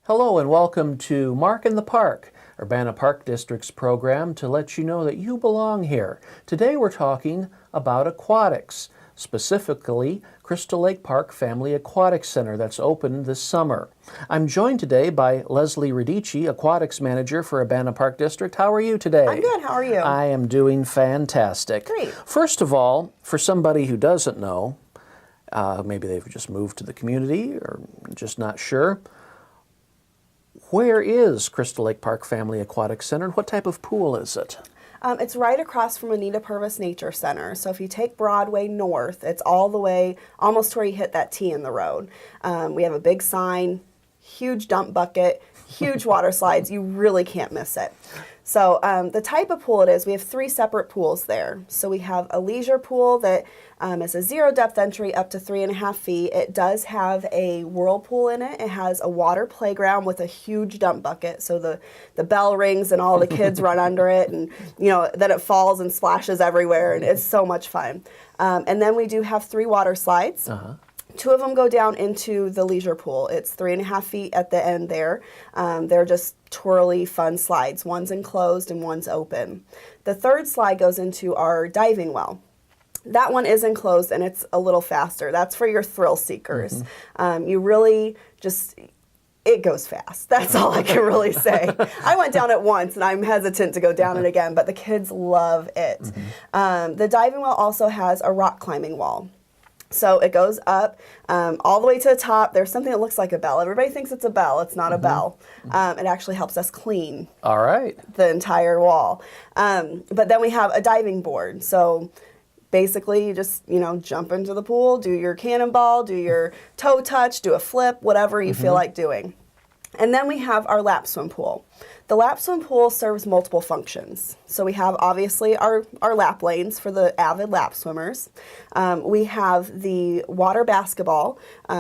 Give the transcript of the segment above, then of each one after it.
Hello and welcome to Mark in the Park, Urbana Park District's program to let you know that you belong here. Today we're talking about aquatics, specifically Crystal Lake Park Family Aquatic Center that's open this summer. I'm joined today by Leslie Radice, Aquatics Manager for Urbana Park District. How are you today? I'm good. How are you? I am doing fantastic. Great. First of all, for somebody who doesn't know, maybe they've just moved to the community or just not sure, where is Crystal Lake Park Family Aquatic Center? What type of pool is it? It's right across from Anita Purvis Nature Center. So if you take Broadway north, it's all the way almost where you hit that T in the road. We have a big sign, huge dump bucket, huge water slides. You really can't miss it. So the type of pool it is, we have 3 separate pools there. So we have a leisure pool that is a 0 depth entry up to 3.5 feet. It does have a whirlpool in it. It has a water playground with a huge dump bucket. So the bell rings and all the kids run under it, and then it falls and splashes everywhere, and it's so much fun. And then we do have 3 water slides. 2 of them go down into the leisure pool. It's 3.5 feet at the end there. They're just twirly, fun slides. One's enclosed and one's open. The 3rd slide goes into our diving well. That one is enclosed and it's a little faster. That's for your thrill seekers. You really just, it goes fast. That's all I can really say. I went down it once and I'm hesitant to go down it again, but the kids love it. The diving well also has a rock climbing wall. So it goes up all the way to the top. There's something that looks like a bell. Everybody thinks it's a bell. It's not a bell. It actually helps us clean the entire wall. But then we have a diving board. So basically you just, jump into the pool, do your cannonball, do your toe touch, do a flip, whatever you feel like doing. And then we have our lap swim pool. The lap swim pool serves multiple functions. So we have obviously our lap lanes for the avid lap swimmers. We have the water basketball,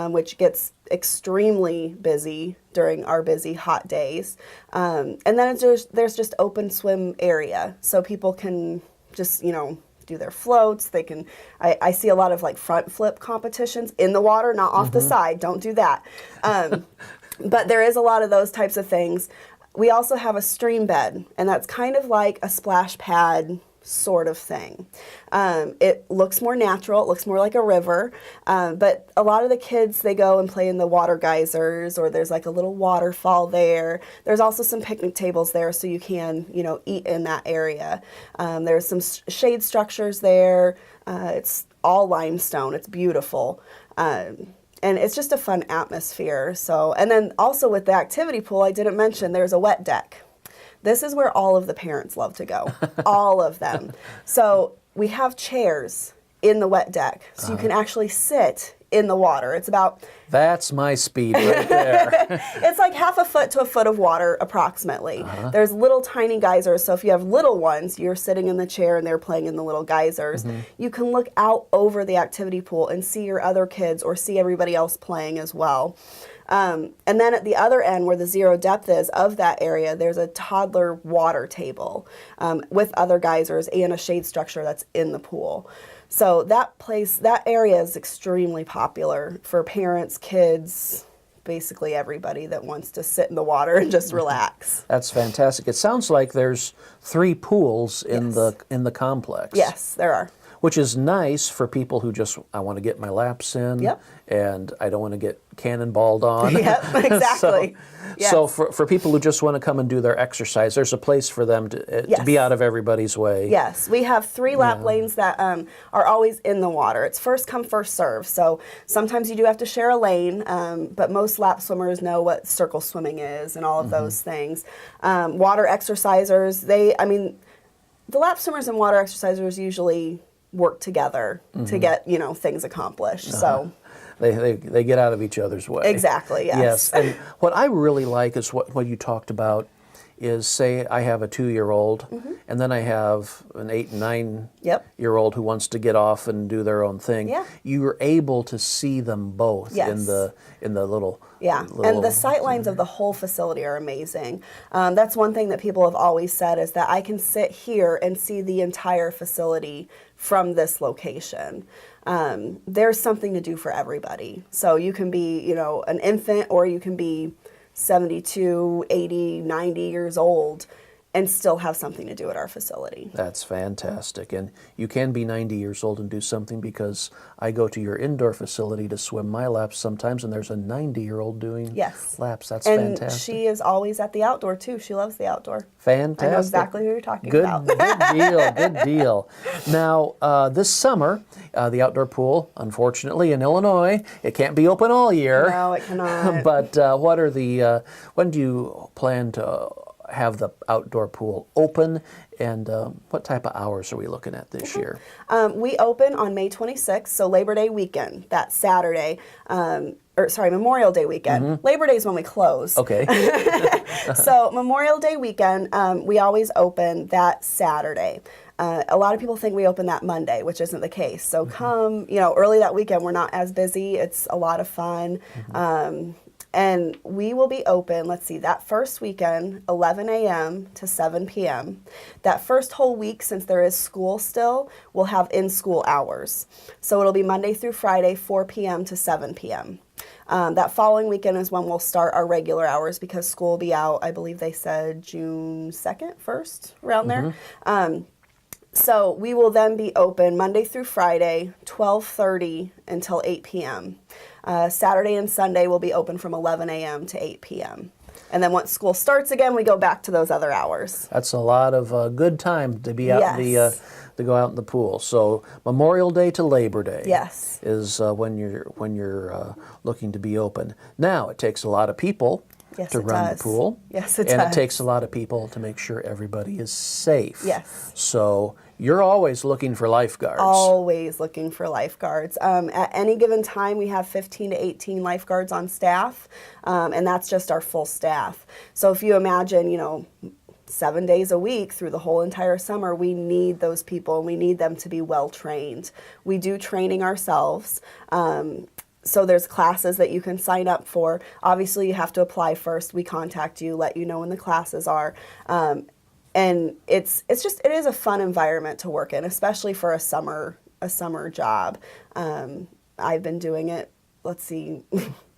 which gets extremely busy during our busy hot days. And then there's just open swim area. So people can just, do their floats. They can, I see a lot of like front flip competitions in the water, not off the side. Don't do that. But there is a lot of those types of things. We also have a stream bed, and that's kind of like a splash pad sort of thing. It looks more natural, it looks more like a river, but a lot of the kids, they go and play in the water geysers, or there's like a little waterfall there. There's also some picnic tables there, so you can, eat in that area. There's some shade structures there. It's all limestone, it's beautiful. And it's just a fun atmosphere. So, and then also with the activity pool, I didn't mention there's a wet deck. This is where all of the parents love to go, all of them. So we have chairs in the wet deck, so you can actually sit in the water. It's about... That's my speed right there. It's like 1/2 foot to 1 foot of water approximately. There's little tiny geysers, so if you have little ones, you're sitting in the chair and they're playing in the little geysers. You can look out over the activity pool and see your other kids or see everybody else playing as well. And then at the other end where the 0 depth is of that area, there's a toddler water table with other geysers and a shade structure that's in the pool. So that area is extremely popular for parents, kids, basically everybody that wants to sit in the water and just relax. That's fantastic. It sounds like there's 3 pools in the complex. Yes, there are. Which is nice for people who just, I want to get my laps in, and I don't want to get cannonballed on. Yep, exactly. So for people who just want to come and do their exercise, there's a place for them to be out of everybody's way. Yes, we have 3 lap lanes that are always in the water. It's first come, first serve. So sometimes you do have to share a lane, but most lap swimmers know what circle swimming is and all of those things. Water exercisers, the lap swimmers and water exercisers usually work together to get, things accomplished. So they get out of each other's way. Exactly, yes. And what I really like is what you talked about is, say I have a 2-year-old and then I have an 8 and 9-year-old who wants to get off and do their own thing. You are able to see them both in the little and the sight lines of the whole facility are amazing. That's one thing that people have always said, is that I can sit here and see the entire facility from this location. There's something to do for everybody. So you can be, an infant, or you can be 72, 80, 90 years old and still have something to do at our facility. That's fantastic. And you can be 90 years old and do something, because I go to your indoor facility to swim my laps sometimes, and there's a 90-year-old doing Yes. laps. That's And fantastic. she is always at the outdoor too. She loves the outdoor. Fantastic. I know exactly who you're talking Good, about. good deal, good deal. Now, this summer, the outdoor pool, unfortunately, in Illinois, it can't be open all year. No, it cannot. But what are the, when do you plan to have the outdoor pool open, and what type of hours are we looking at this year? We open on May 26th, so Labor Day weekend, that Saturday, Memorial Day weekend. Labor Day is when we close. Okay. So Memorial Day weekend, we always open that Saturday. A lot of people think we open that Monday, which isn't the case. So come, early that weekend. We're not as busy. It's a lot of fun. And we will be open, let's see, that first weekend, 11 a.m. to 7 p.m. That first whole week, since there is school still, we'll have in-school hours. So it'll be Monday through Friday, 4 p.m. to 7 p.m. That following weekend is when we'll start our regular hours, because school will be out, I believe they said June 2nd, 1st, around there. So we will then be open Monday through Friday, 12:30 until 8 p.m. Saturday and Sunday will be open from 11 a.m. to 8 p.m. And then once school starts again, we go back to those other hours. That's a lot of good time to be out in the to go out in the pool. So Memorial Day to Labor Day is when you're looking to be open. Now, it takes a lot of people to run the pool. Yes, it and does. It takes a lot of people to make sure everybody is safe. Yes. So you're always looking for lifeguards. Always looking for lifeguards. At any given time, we have 15 to 18 lifeguards on staff, and that's just our full staff. So if you imagine, 7 days a week through the whole entire summer, we need those people, and we need them to be well trained. We do training ourselves. So there's classes that you can sign up for. Obviously, you have to apply first. We contact you, let you know when the classes are. And it is a fun environment to work in, especially for a summer job. I've been doing it,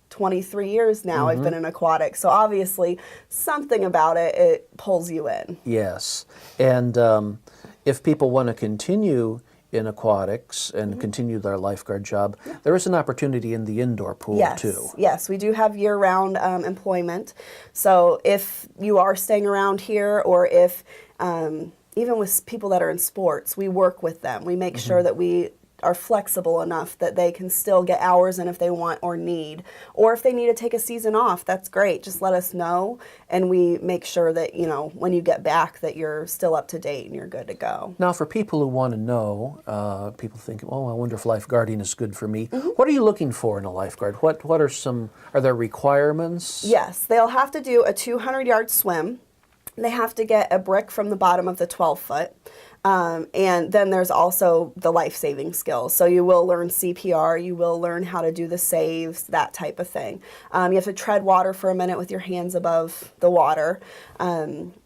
23 years now. I've been in aquatics. So obviously something about it pulls you in. Yes. And if people want to continue in aquatics and continue their lifeguard job, there is an opportunity in the indoor pool too. Yes, we do have year-round employment. So if you are staying around here, or if even with people that are in sports, we work with them. We make sure that we are flexible enough that they can still get hours in if they want or need. Or if they need to take a season off, that's great. Just let us know, and we make sure that, when you get back, that you're still up to date and you're good to go. Now, for people who want to know, people think, oh, I wonder if lifeguarding is good for me. What are you looking for in a lifeguard? What are there requirements? Yes, they'll have to do a 200-yard swim. They have to get a brick from the bottom of the 12-foot. And then there's also the life-saving skills. So you will learn CPR, you will learn how to do the saves, that type of thing. You have to tread water for a minute with your hands above the water.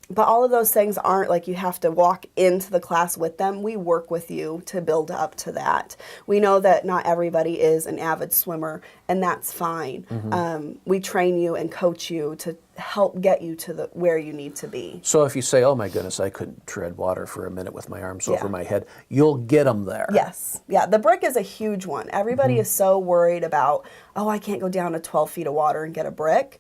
But all of those things aren't like you have to walk into the class with them. We work with you to build up to that. We know that not everybody is an avid swimmer, and that's fine. We train you and coach you to help get you to where you need to be. So if you say, oh my goodness, I couldn't tread water for a minute with my arms over my head, you'll get them there. Yes. Yeah, the brick is a huge one. Everybody is so worried about, oh, I can't go down to 12 feet of water and get a brick.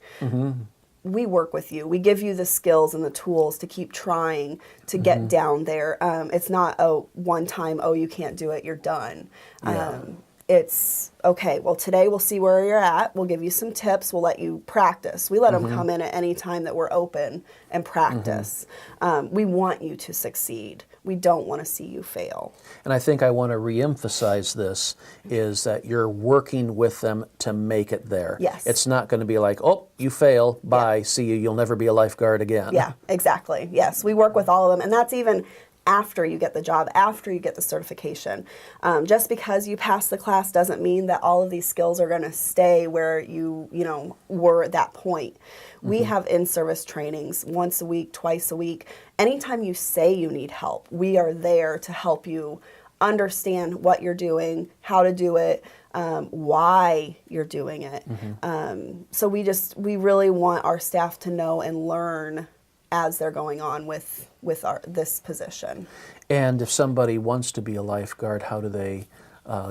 We work with you. We give you the skills and the tools to keep trying to get down there. It's not, one time, you can't do it, you're done. It's, okay, well, today we'll see where you're at. We'll give you some tips. We'll let you practice. We let them come in at any time that we're open and practice. We want you to succeed. We don't want to see you fail. And I think I want to reemphasize this, is that you're working with them to make it there. Yes. It's not going to be like, oh, you fail, bye, see you, you'll never be a lifeguard again. Yeah, exactly. Yes, we work with all of them. And that's even after you get the job, after you get the certification. Just because you pass the class doesn't mean that all of these skills are going to stay where you were at that point. We have in-service trainings once a week, twice a week. Anytime you say you need help, we are there to help you understand what you're doing, how to do it, why you're doing it. So we really want our staff to know and learn as they're going on with this position. And if somebody wants to be a lifeguard, how do they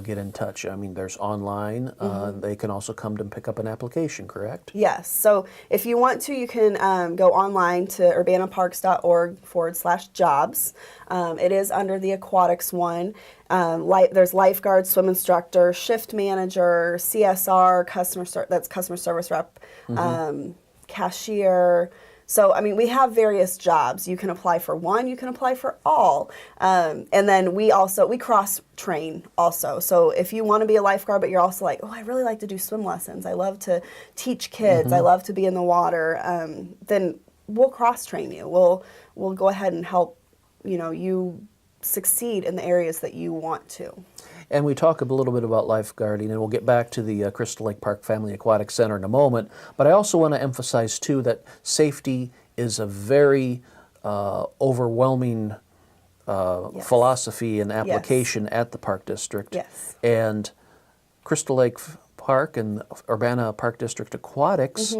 get in touch? I mean, there's online. They can also come to pick up an application, correct? Yes. So if you want to, you can go online to urbanaparks.org/jobs. It is under the Aquatics one. There's lifeguard, swim instructor, shift manager, CSR, that's customer service rep, cashier. So, I mean, we have various jobs. You can apply for one, you can apply for all. And then we cross-train also. So if you want to be a lifeguard, but you're also like, oh, I really like to do swim lessons. I love to teach kids. I love to be in the water. Then we'll cross-train you. We'll go ahead and help, you succeed in the areas that you want to. And we talk a little bit about lifeguarding, and we'll get back to the Crystal Lake Park Family Aquatic Center in a moment. But I also want to emphasize, too, that safety is a very overwhelming philosophy and application at the Park District. Yes. And Crystal Lake Park and Urbana Park District Aquatics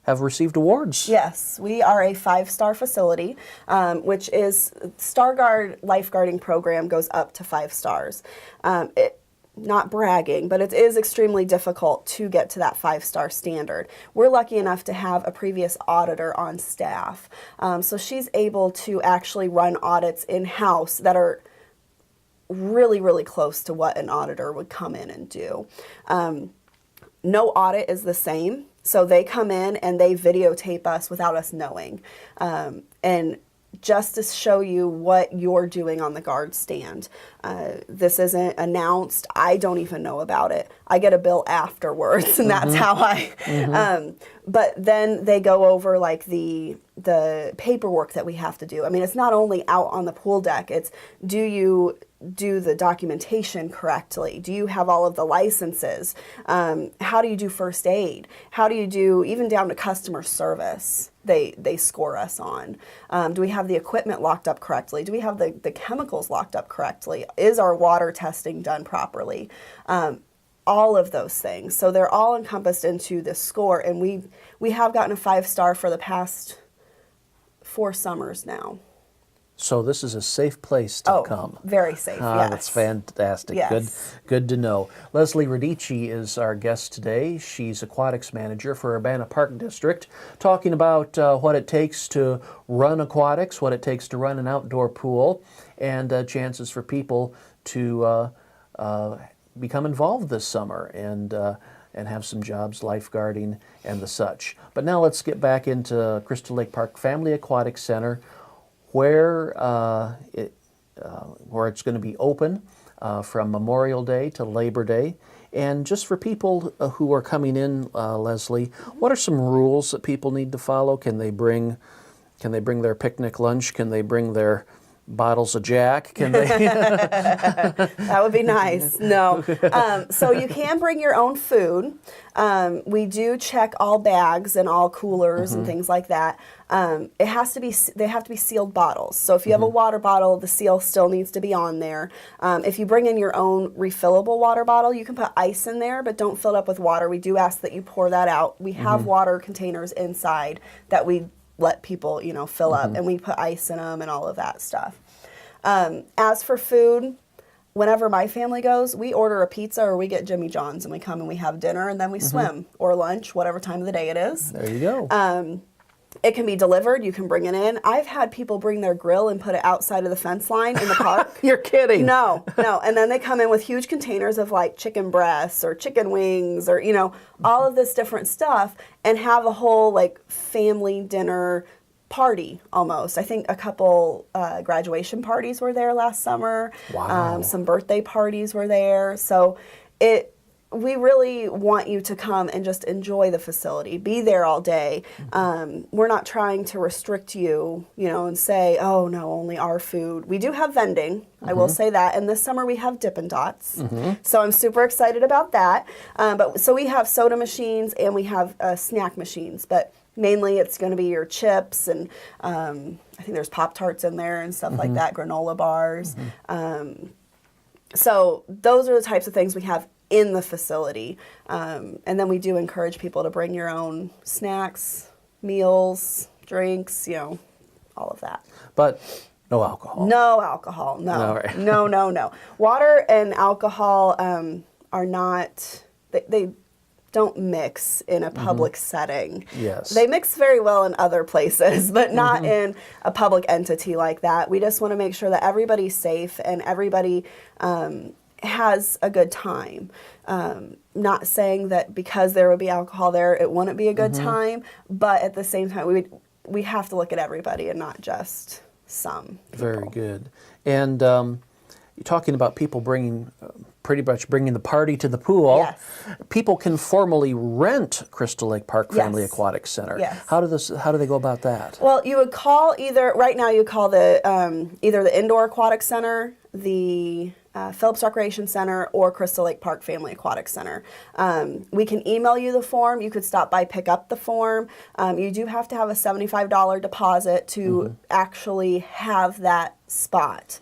have received awards. Yes, we are a 5-star facility, which is StarGuard lifeguarding program goes up to 5 stars. Not bragging, but it is extremely difficult to get to that 5-star standard. We're lucky enough to have a previous auditor on staff. So she's able to actually run audits in-house that are really, really close to what an auditor would come in and do. No audit is the same. So they come in and they videotape us without us knowing. And just to show you what you're doing on the guard stand. This isn't announced. I don't even know about it. I get a bill afterwards, and that's how I... but then they go over like the paperwork that we have to do. I mean, it's not only out on the pool deck. It's, do you do the documentation correctly? Do you have all of the licenses? How do you do first aid? How do you do, even down to customer service, they score us on? Do we have the equipment locked up correctly? Do we have the chemicals locked up correctly? Is our water testing done properly? All of those things. So they're all encompassed into this score, and we have gotten a 5-star for the past 4 summers now. So this is a safe place to come. Very safe, yes. That's fantastic. Yes. Good to know. Leslie Radice is our guest today. She's Aquatics Manager for Urbana Park District, talking about what it takes to run aquatics, what it takes to run an outdoor pool, and chances for people to become involved this summer and have some jobs lifeguarding and the such. But now let's get back into Crystal Lake Park Family Aquatic Center, where it's going to be open from Memorial Day to Labor Day. And just for people who are coming in, Leslie, what are some rules that people need to follow? Can they bring their picnic lunch? Can they bring their bottles of Jack? Can they? That would be nice. No. So you can bring your own food. We do check all bags and all coolers and things like that. They have to be sealed bottles. So if you have a water bottle, the seal still needs to be on there. If you bring in your own refillable water bottle, you can put ice in there, but don't fill it up with water. We do ask that you pour that out. We have water containers inside that we let people, fill up, and we put ice in them and all of that stuff. As for food, whenever my family goes, we order a pizza or we get Jimmy John's, and we come and we have dinner, and then we swim or lunch, whatever time of the day it is. There you go. It can be delivered. You can bring it in. I've had people bring their grill and put it outside of the fence line in the park. You're kidding. No. And then they come in with huge containers of like chicken breasts or chicken wings or, all of this different stuff, and have a whole like family dinner party almost. I think a couple graduation parties were there last summer. Wow. Some birthday parties were there. So we really want you to come and just enjoy the facility. Be there all day. We're not trying to restrict you, and say, oh no, only our food. We do have vending. I will say that. And this summer we have Dippin' Dots. So I'm super excited about that. So we have soda machines and we have snack machines. But mainly it's going to be your chips and I think there's Pop-Tarts in there and stuff like that, granola bars. So those are the types of things we have in the facility. And then we do encourage people to bring your own snacks, meals, drinks, all of that. But no alcohol. No alcohol. No. No, right. No. Water and alcohol are not, they don't mix in a public setting. Yes. They mix very well in other places, but not in a public entity like that. We just want to make sure that everybody's safe and everybody has a good time. Not saying that because there would be alcohol there, it wouldn't be a good time, but at the same time, we have to look at everybody and not just some people. Very good. And you're talking about people pretty much bringing the party to the pool. Yes. People can formally rent Crystal Lake Park Family Yes. Aquatic Center. Yes. How do they go about that? Well, you would call right now you call the either the Indoor Aquatic Center, the Phillips Recreation Center, or Crystal Lake Park Family Aquatic Center. We can email you the form. You could stop by, pick up the form. You do have to have a $75 deposit to actually have that spot.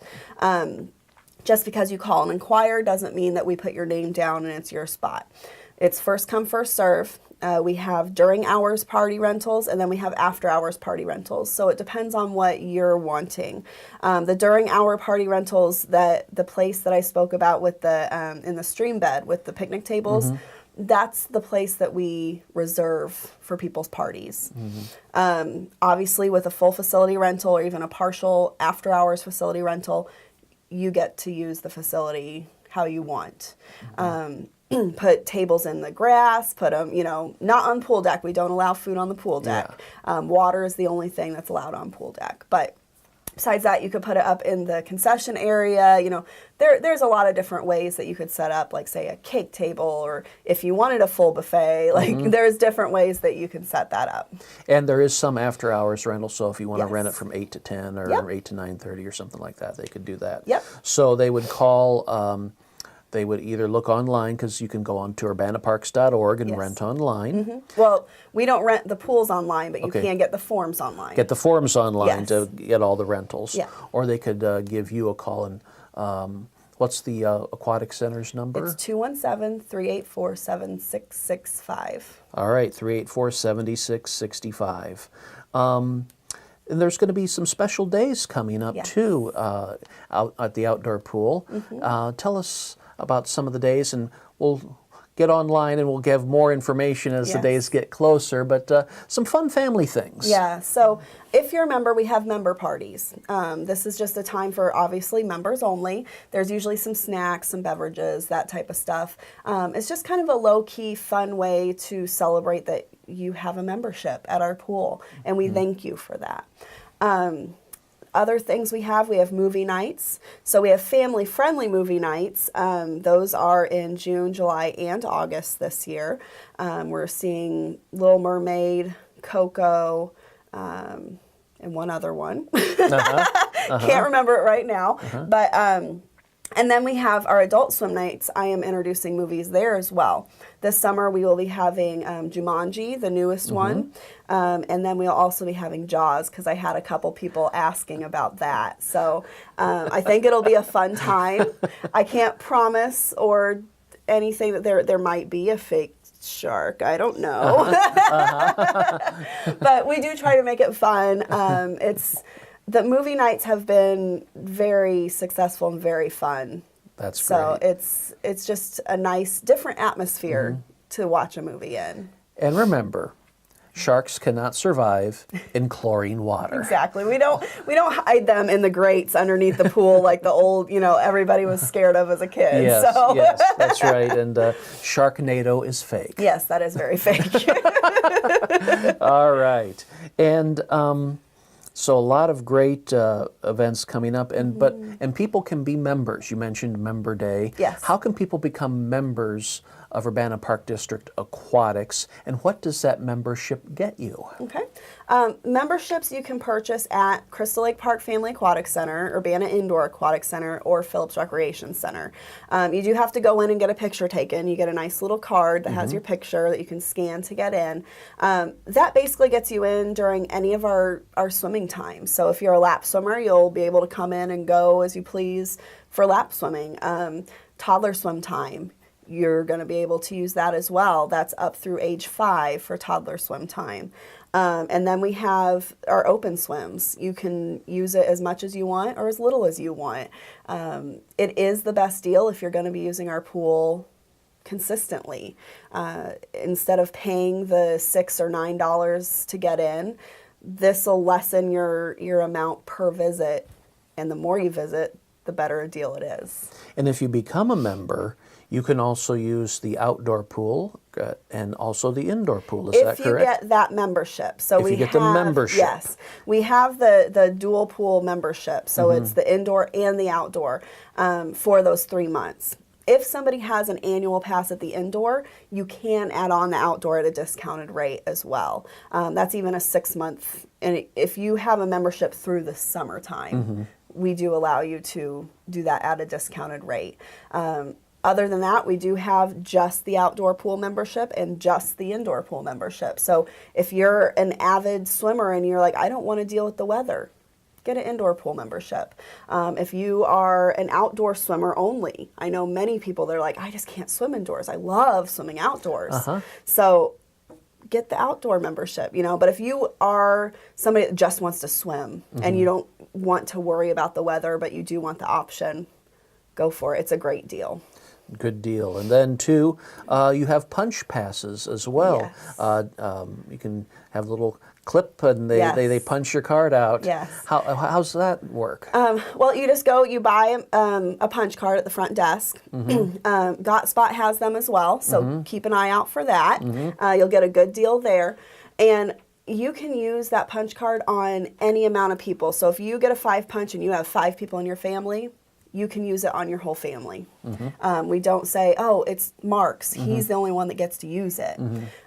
Just because you call and inquire doesn't mean that we put your name down and it's your spot. It's first come, first serve. We have during hours party rentals, and then we have after hours party rentals. So it depends on what you're wanting. The during hour party rentals, the place that I spoke about with the in the stream bed with the picnic tables, that's the place that we reserve for people's parties. Obviously, with a full facility rental or even a partial after hours facility rental, you get to use the facility how you want. Put tables in the grass, put them, not on pool deck. We don't allow food on the pool deck. Yeah. Water is the only thing that's allowed on pool deck. But besides that, you could put it up in the concession area. There's a lot of different ways that you could set up, like say a cake table, or if you wanted a full buffet, there's different ways that you can set that up. And there is some after hours rental, so if you want to Yes. rent it from 8 to 10 or Yep. 8 to 9:30 or something like that, they could do that. Yep. So they would call, they would either look online, because you can go on to urbanaparks.org and Yes. rent online. Well, we don't rent the pools online, but you Okay. can get the forms online. Get the forms online Yes. to get all the rentals. Yeah. Or they could give you a call and, what's the Aquatic Center's number? It's 217-384-7665. All right, 384-7665. And there's going to be some special days coming up Yes. too out at the outdoor pool. Tell us about some of the days, and we'll get online and we'll give more information as the Yes. days get closer, but some fun family things. Yeah, so if you're a member, we have member parties. This is just a time for obviously members only. There's usually some snacks, some beverages, that type of stuff. It's just kind of a low-key, fun way to celebrate that you have a membership at our pool, and we thank you for that. Other things we have movie nights. So we have family-friendly movie nights. Those are in June, July, and August this year. We're seeing Little Mermaid, Coco, and one other one. Can't remember it right now. But and then we have our adult swim nights. I am introducing movies there as well. This summer we will be having Jumanji, the newest one, and then we'll also be having Jaws, because I had a couple people asking about that. So I think it'll be a fun time. I can't promise or anything that there might be a fake shark. I don't know. But we do try to make it fun. The movie nights have been very successful and very fun. That's so great. it's just a nice, different atmosphere to watch a movie in. And remember, sharks cannot survive in chlorine water. Exactly. We don't hide them in the grates underneath the pool like the old, everybody was scared of as a kid. Yes, So. yes, that's right. And Sharknado is fake. Yes, that is very fake. All right. And so a lot of great events coming up, and people can be members. You mentioned Member Day. Yes. How can people become members of Urbana Park District Aquatics, and what does that membership get you? Okay. Memberships you can purchase at Crystal Lake Park Family Aquatic Center, Urbana Indoor Aquatic Center, or Phillips Recreation Center. You do have to go in and get a picture taken. You get a nice little card that has your picture that you can scan to get in. That basically gets you in during any of our swimming times. So if you're a lap swimmer, you'll be able to come in and go as you please for lap swimming. Toddler swim time, you're going to be able to use that as well. That's up through age 5 for toddler swim time. And then we have our open swims. You can use it as much as you want or as little as you want. It is the best deal if you're going to be using our pool consistently. Instead of paying the $6 or $9 to get in, this will lessen your amount per visit. And the more you visit, the better a deal it is. And if you become a member, you can also use the outdoor pool and also the indoor pool. Is that correct? If you get that membership. So if you get the membership. Yes. We have the dual pool membership. So it's the indoor and the outdoor for those 3 months. If somebody has an annual pass at the indoor, you can add on the outdoor at a discounted rate as well. That's even a 6-month. And if you have a membership through the summertime, we do allow you to do that at a discounted rate. Other than that, we do have just the outdoor pool membership and just the indoor pool membership. So if you're an avid swimmer and you're like, I don't want to deal with the weather, get an indoor pool membership. If you are an outdoor swimmer only, I know many people, they're like, I just can't swim indoors. I love swimming outdoors. So get the outdoor membership, you know. But if you are somebody that just wants to swim and you don't want to worry about the weather, but you do want the option, go for it. It's a great deal. Good deal. And then, too, you have punch passes as well. Yes. You can have a little clip and they punch your card out. Yes. How's that work? Well, you just go, you buy a punch card at the front desk. Dot Spot has them as well, so keep an eye out for that. You'll get a good deal there. And you can use that punch card on any amount of people. So if you get a 5 punch and you have 5 people in your family, you can use it on your whole family. We don't say, oh, it's Mark's. He's the only one that gets to use it.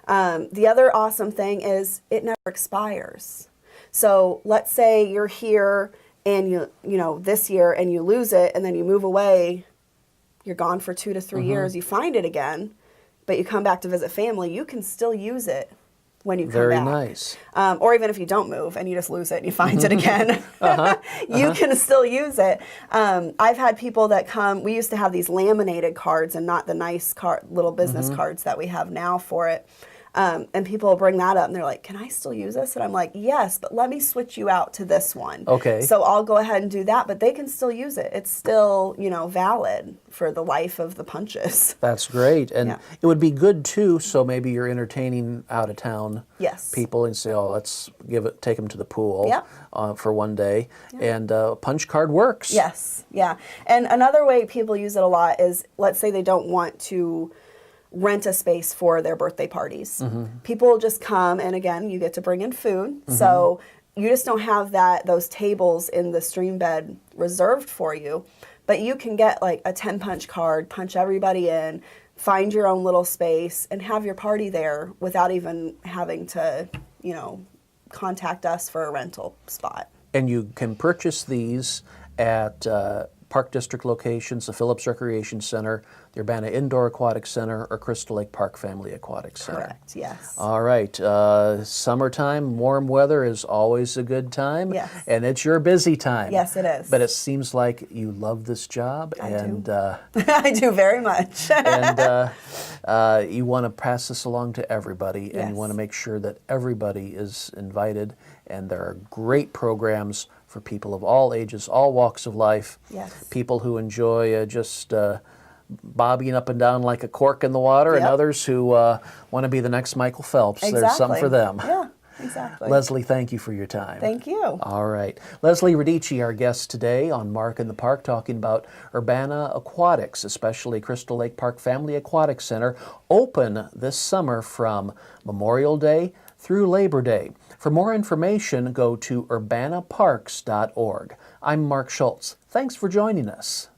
The other awesome thing is it never expires. So let's say you're here and you know, this year and you lose it and then you move away, you're gone for 2 to 3 years, you find it again, but you come back to visit family, you can still use it when you come Very back. nice. Or even if you don't move and you just lose it and you find it again, you can still use it. I've had people that come, we used to have these laminated cards and not the nice little business cards that we have now for it. And people will bring that up and they're like, can I still use this? And I'm like, yes, but let me switch you out to this one. Okay. So I'll go ahead and do that, but they can still use it. It's still, you know, valid for the life of the punches. That's great. And it would be good too, so maybe you're entertaining out of town people and say, oh, let's take them to the pool for one day. And punch card works. Yes, yeah. And another way people use it a lot is, let's say they don't want to rent a space for their birthday parties. People just come, and again, you get to bring in food. So you just don't have those tables in the stream bed reserved for you, but you can get like a 10 punch card, punch everybody in, find your own little space, and have your party there without even having to, you know, contact us for a rental spot. And you can purchase these at Park District locations, the Phillips Recreation Center, the Urbana Indoor Aquatic Center, or Crystal Lake Park Family Aquatic Center. Correct, yes. All right. Summertime, warm weather is always a good time. Yes. And it's your busy time. Yes, it is. But it seems like you love this job. I do. I do very much. And you want to pass this along to everybody, and you want to make sure that everybody is invited. And there are great programs for people of all ages, all walks of life. Yes. People who enjoy just bobbing up and down like a cork in the water, and others who want to be the next Michael Phelps. Exactly. There's something for them. Yeah, exactly. Leslie, thank you for your time. Thank you. All right. Leslie Radice, our guest today on Mark in the Park, talking about Urbana Aquatics, especially Crystal Lake Park Family Aquatic Center, open this summer from Memorial Day through Labor Day. For more information, go to urbanaparks.org. I'm Mark Schultz. Thanks for joining us.